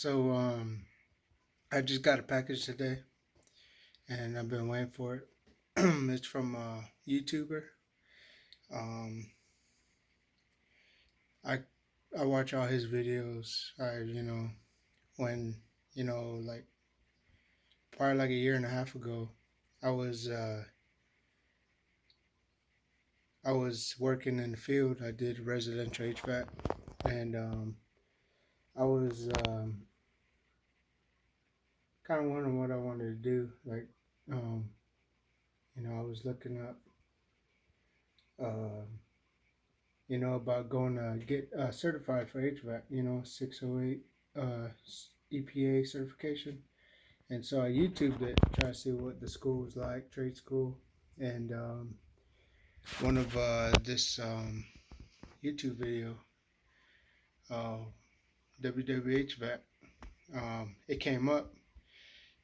So I just got a package today, and I've been waiting for it. It's from a YouTuber. Um, I I watch all his videos. When like probably like a year and a half ago, I was uh, I was working in the field. I did residential HVAC, and I was kind of wondering what I wanted to do. Um, I was looking up. Uh, about going to get certified for HVAC, 608 EPA certification. And so I YouTubed it, try to see what the school was like, trade school. And one of this YouTube video, uh, WW HVAC, it came up,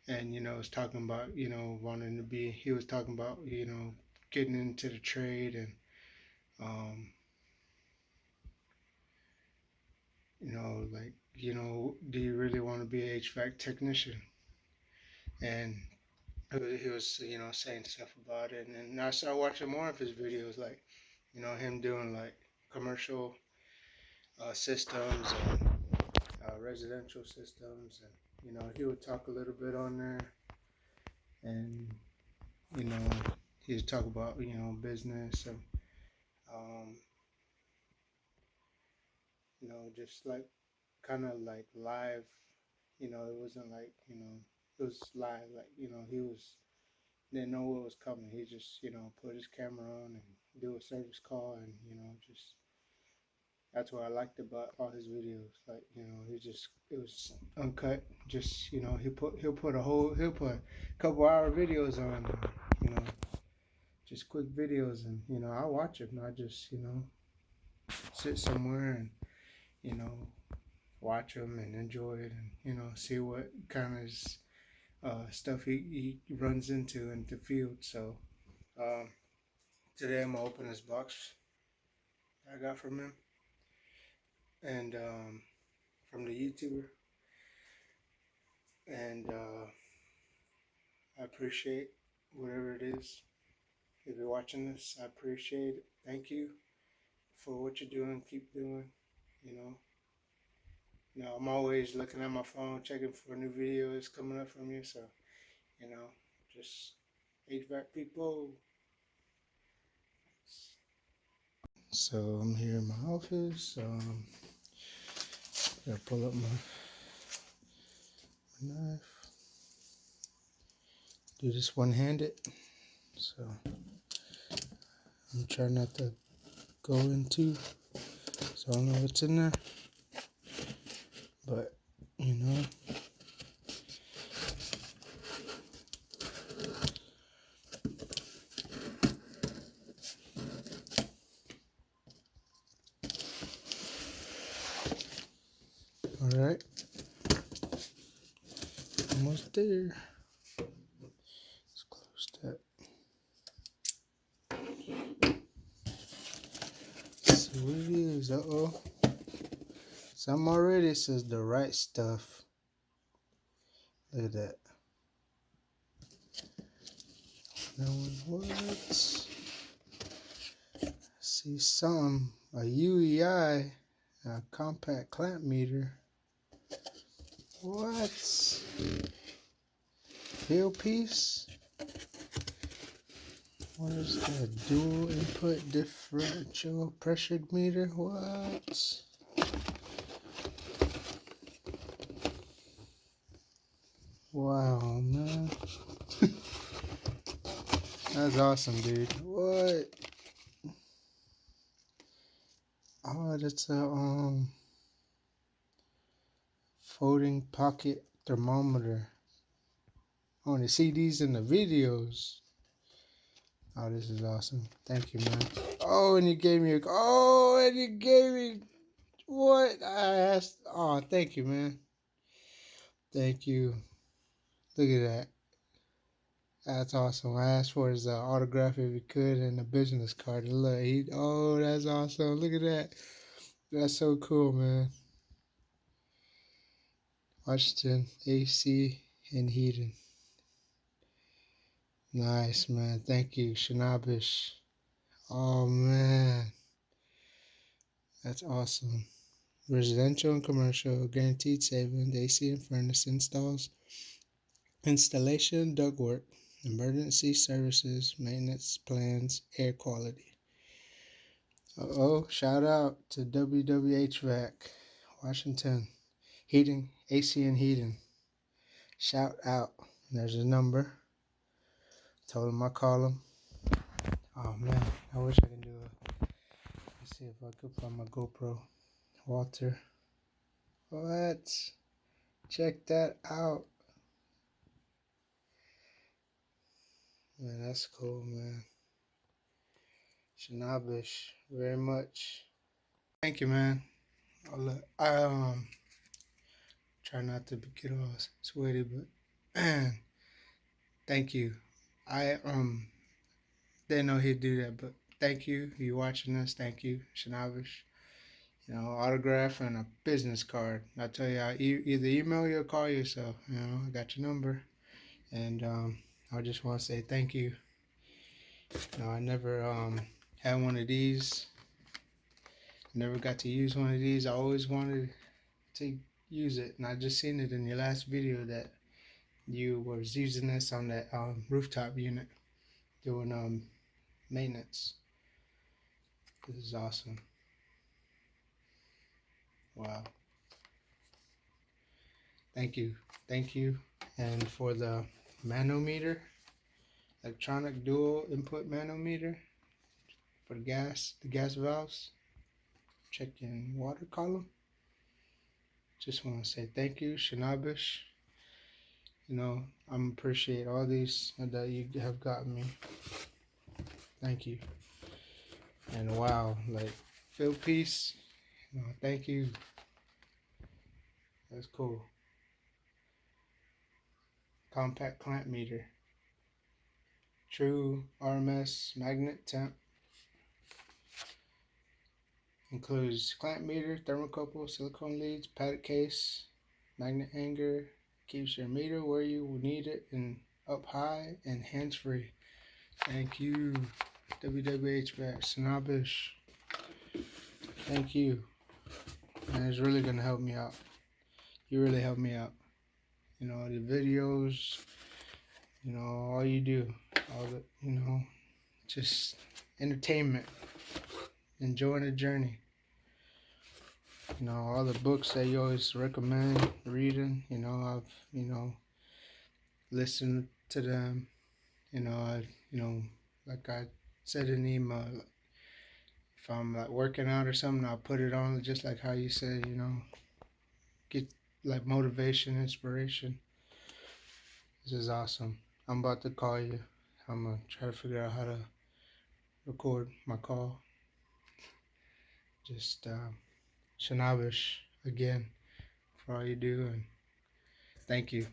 and it's talking about wanting to be. He was talking about getting into the trade, and um, do you really want to be an HVAC technician? And he was, saying stuff about it. And then I started watching more of his videos, like, him doing like commercial systems and residential systems. And, he would talk a little bit on there. And, you know, he would talk about, business and, um, just like kind of like live. It wasn't like, it was live. Like, he was didn't know what was coming. He just, put his camera on and do a service call, and just that's what I liked about all his videos. Like, it was uncut. Just, he'll put a couple hour videos on, just quick videos, and I watch them. I just, sit somewhere and you know watch them and enjoy it, and see what kind of stuff he runs into in the field. So. Um, Today I'm gonna open this box I got from him, and from the YouTuber, and I appreciate whatever it is. If you're watching this, I appreciate it. Thank you for what you're doing. Keep doing. You know, I'm always looking at my phone, checking for new videos coming up from you. So, you know, just HVAC people. So I'm here in my office. Gotta pull up my knife. Do this one-handed. So I'm trying not to go into, so I don't know what's in there, but all right, almost there. Let's close that. Let's see what it is. Uh-oh. Some already says the right stuff. Look at that. No one what? See something. A UEI, a compact clamp meter. What? Hill piece? What is that? Dual input differential pressure meter? What? Wow, man. That's awesome, dude. What? Oh, that's a folding pocket thermometer. I only see these in the videos. Oh, this is awesome. Thank you, man. Oh, and you gave me what I asked. Oh, thank you, man. Thank you. Look at that. That's awesome. I asked for his autograph if he could and a business card. Look, that's awesome. Look at that. That's so cool, man. Washington, AC and heating. Nice, man. Thank you, Shanabish. Oh, man. That's awesome. Residential and commercial, guaranteed savings, AC and furnace installs, installation, ductwork, emergency services, maintenance plans, air quality. Shout out to WW HVAC, Washington. Heating, AC and heating. Shout out. There's a number. Told him I call him. Oh man, I wish I could do it. Let's see if I could find my GoPro. Walter. What? Check that out. Man, that's cool, man. Shanabish, very much. Thank you, man. I try not to get all sweaty, but man, thank you. I didn't know he'd do that, but thank you. You watching this? Thank you, Shanabish. Autograph and a business card. I tell you, I either email you or call you. So I got your number, and I just want to say thank you. I never had one of these. Never got to use one of these. I always wanted to use it, and I just seen it in your last video that you was using this on that rooftop unit doing maintenance. This is awesome. Wow. Thank you, and for the manometer, electronic dual input manometer for the gas valves, checking water column. Just want to say thank you, Shanabish. I'm appreciate all these that you have gotten me. Thank you. And wow, like feel peace. Thank you. That's cool. Compact clamp meter. True RMS magnet temp. Includes clamp meter, thermocouple, silicone leads, padded case, magnet hanger. Keeps your meter where you will need it and up high and hands free. Thank you, WW HVAC, Snobbish. Thank you. And it's really gonna help me out. You really helped me out. The videos, all you do, all the, just entertainment, enjoying the journey. All the books that you always recommend reading, I've, listened to them. Like I said in the email, if I'm like working out or something, I'll put it on just like how you said, get like motivation, inspiration. This is awesome. I'm about to call you. I'm gonna try to figure out how to record my call. Just Shanabish again for all you do, and thank you.